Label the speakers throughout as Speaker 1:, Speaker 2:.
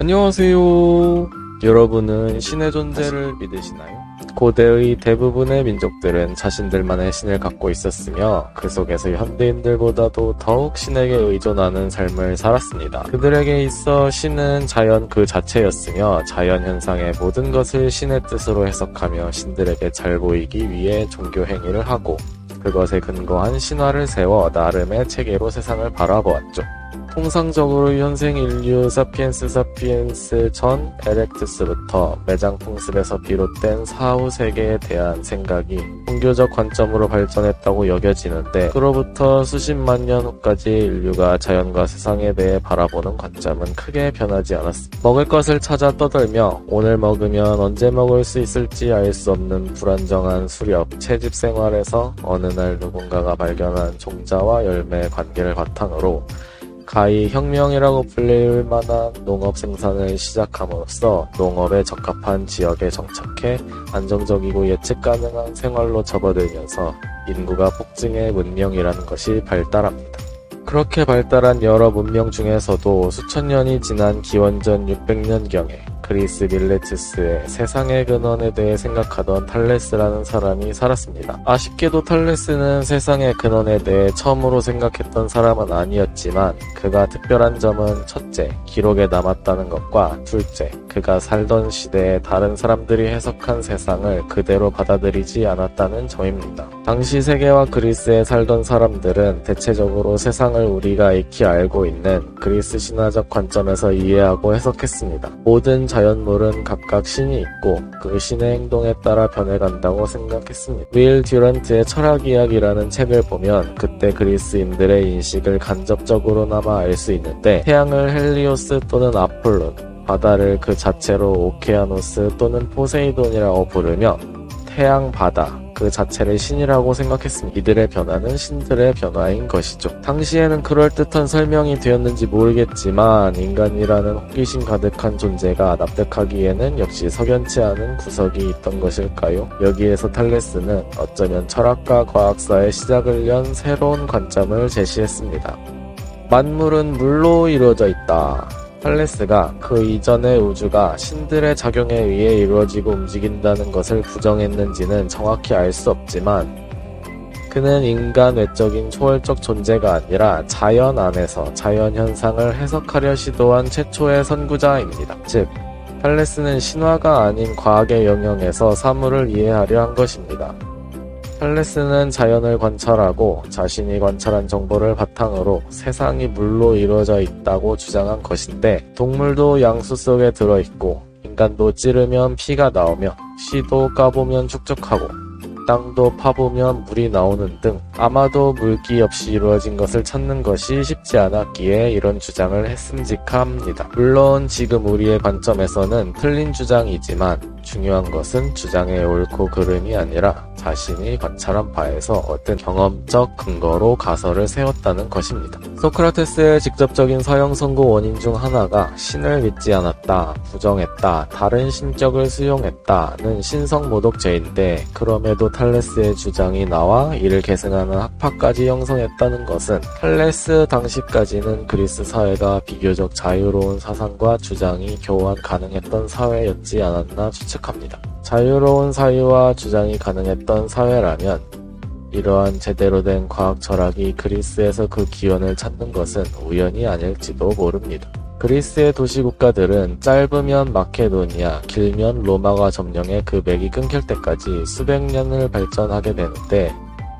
Speaker 1: 안녕하세요. 여러분은 신의 존재를 믿으시나요? 고대의 대부분의 민족들은 자신들만의 신을 갖고 있었으며 그 속에서 현대인들보다도 더욱 신에게 의존하는 삶을 살았습니다. 그들에게 있어 신은 자연 그 자체였으며 자연 현상의 모든 것을 신의 뜻으로 해석하며 신들에게 잘 보이기 위해 종교 행위를 하고 그것에 근거한 신화를 세워 나름의 체계로 세상을 바라보았죠. 통상적으로 현생 인류 사피엔스 전 에렉투스부터 매장 풍습에서 비롯된 사후 세계에 대한 생각이 종교적 관점으로 발전했다고 여겨지는데 그로부터 수십만 년 후까지 인류가 자연과 세상에 대해 바라보는 관점은 크게 변하지 않았습니다. 먹을 것을 찾아 떠들며 오늘 먹으면 언제 먹을 수 있을지 알 수 없는 불안정한 수렵, 채집 생활에서 어느 날 누군가가 발견한 종자와 열매의 관계를 바탕으로 가히 혁명이라고 불릴 만한 농업 생산을 시작함으로써 농업에 적합한 지역에 정착해 안정적이고 예측 가능한 생활로 접어들면서 인구가 폭증해 문명이라는 것이 발달합니다. 그렇게 발달한 여러 문명 중에서도 수천 년이 지난 기원전 600년경에 그리스 밀레투스의 세상의 근원에 대해 생각하던 탈레스라는 사람이 살았습니다. 아쉽게도 탈레스는 세상의 근원에 대해 처음으로 생각했던 사람은 아니었지만 그가 특별한 점은 첫째, 기록에 남았다는 것과 둘째, 그가 살던 시대에 다른 사람들이 해석한 세상을 그대로 받아들이지 않았다는 점입니다. 당시 세계와 그리스에 살던 사람들은 대체적으로 세상을 우리가 익히 알고 있는 그리스 신화적 관점에서 이해하고 해석했습니다. 모든 자연물은 각각 신이 있고 그 신의 행동에 따라 변해간다고 생각했습니다. 윌 듀런트의 철학이야기라는 책을 보면 그때 그리스인들의 인식을 간접적으로나마 알 수 있는데 태양을 헬리오스 또는 아폴론, 바다를 그 자체로 오케아노스 또는 포세이돈이라고 부르며 태양, 바다 그 자체를 신이라고 생각했습니다. 이들의 변화는 신들의 변화인 것이죠. 당시에는 그럴듯한 설명이 되었는지 모르겠지만 인간이라는 호기심 가득한 존재가 납득하기에는 역시 석연치 않은 구석이 있던 것일까요? 여기에서 탈레스는 어쩌면 철학과 과학사의 시작을 연 새로운 관점을 제시했습니다. 만물은 물로 이루어져 있다. 탈레스가 그 이전의 우주가 신들의 작용에 의해 이루어지고 움직인다는 것을 부정했는지는 정확히 알 수 없지만 그는 인간 외적인 초월적 존재가 아니라 자연 안에서 자연 현상을 해석하려 시도한 최초의 선구자입니다. 즉, 탈레스는 신화가 아닌 과학의 영역에서 사물을 이해하려 한 것입니다. 탈레스는 자연을 관찰하고 자신이 관찰한 정보를 바탕으로 세상이 물로 이루어져 있다고 주장한 것인데 동물도 양수 속에 들어있고 인간도 찌르면 피가 나오며 씨도 까보면 축적하고 땅도 파보면 물이 나오는 등 아마도 물기 없이 이루어진 것을 찾는 것이 쉽지 않았기에 이런 주장을 했음직합니다. 물론 지금 우리의 관점에서는 틀린 주장이지만 중요한 것은 주장의 옳고 그름이 아니라 자신이 관찰한 바에서 어떤 경험적 근거로 가설을 세웠다는 것입니다. 소크라테스의 직접적인 사형 선고 원인 중 하나가 신을 믿지 않았다, 부정했다, 다른 신격을 수용했다는 신성모독죄인데 그럼에도 탈레스의 주장이 나와 이를 계승하는 학파까지 형성했다는 것은 탈레스 당시까지는 그리스 사회가 비교적 자유로운 사상과 주장이 교환 가능했던 사회였지 않았나 추측합니다. 자유로운 사유와 주장이 가능했던 사회라면 이러한 제대로 된 과학 철학이 그리스에서 그 기원을 찾는 것은 우연이 아닐지도 모릅니다. 그리스의 도시국가들은 짧으면 마케도니아, 길면 로마가 점령해 그 맥이 끊길 때까지 수백 년을 발전하게 되는데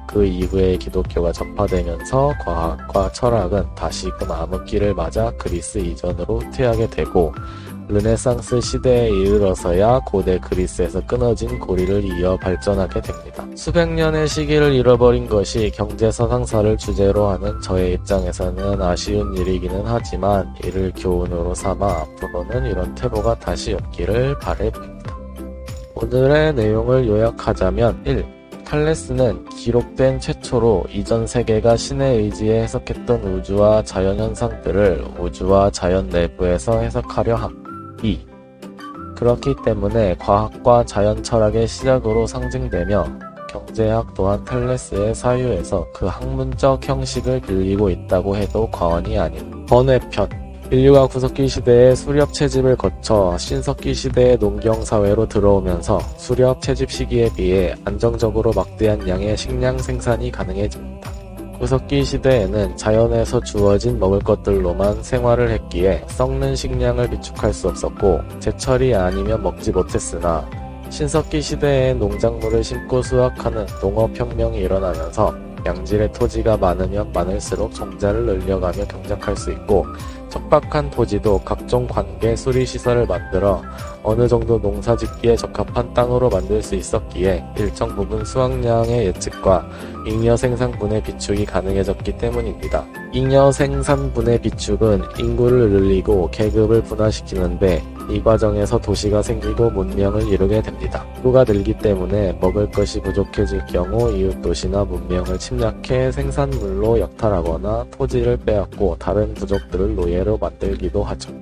Speaker 1: 그 이후에 기독교가 전파되면서 과학과 철학은 다시금 암흑기를 맞아 그리스 이전으로 후퇴하게 되고 르네상스 시대에 이르러서야 고대 그리스에서 끊어진 고리를 이어 발전하게 됩니다. 수백 년의 시기를 잃어버린 것이 경제서상사를 주제로 하는 저의 입장에서는 아쉬운 일이기는 하지만 이를 교훈으로 삼아 앞으로는 이런 퇴보가 다시 없기를 바라봅니다. 오늘의 내용을 요약하자면 1. 탈레스는 기록된 최초로 이전 세계가 신의 의지에 해석했던 우주와 자연 현상들을 우주와 자연 내부에서 해석하려 함. 2. 그렇기 때문에 과학과 자연 철학의 시작으로 상징되며 경제학 또한 탈레스의 사유에서 그 학문적 형식을 빌리고 있다고 해도 과언이 아닌. 번외편 인류가 구석기 시대의 수렵 채집을 거쳐 신석기 시대의 농경 사회로 들어오면서 수렵 채집 시기에 비해 안정적으로 막대한 양의 식량 생산이 가능해집니다. 구석기 시대에는 자연에서 주어진 먹을 것들로만 생활을 했기에 썩는 식량을 비축할 수 없었고 제철이 아니면 먹지 못했으나 신석기 시대에 농작물을 심고 수확하는 농업혁명이 일어나면서 양질의 토지가 많으면 많을수록 종자를 늘려가며 경작할 수 있고 척박한 토지도 각종 관계 수리시설을 만들어 어느 정도 농사짓기에 적합한 땅으로 만들 수 있었기에 일정 부분 수확량의 예측과 잉여 생산분의 비축이 가능해졌기 때문입니다. 잉여 생산분의 비축은 인구를 늘리고 계급을 분화시키는데 이 과정에서 도시가 생기고 문명을 이루게 됩니다. 인구가 늘기 때문에 먹을 것이 부족해질 경우 이웃 도시나 문명을 침략해 생산물로 약탈하거나 토지를 빼앗고 다른 부족들을 노예로 만들기도 하죠.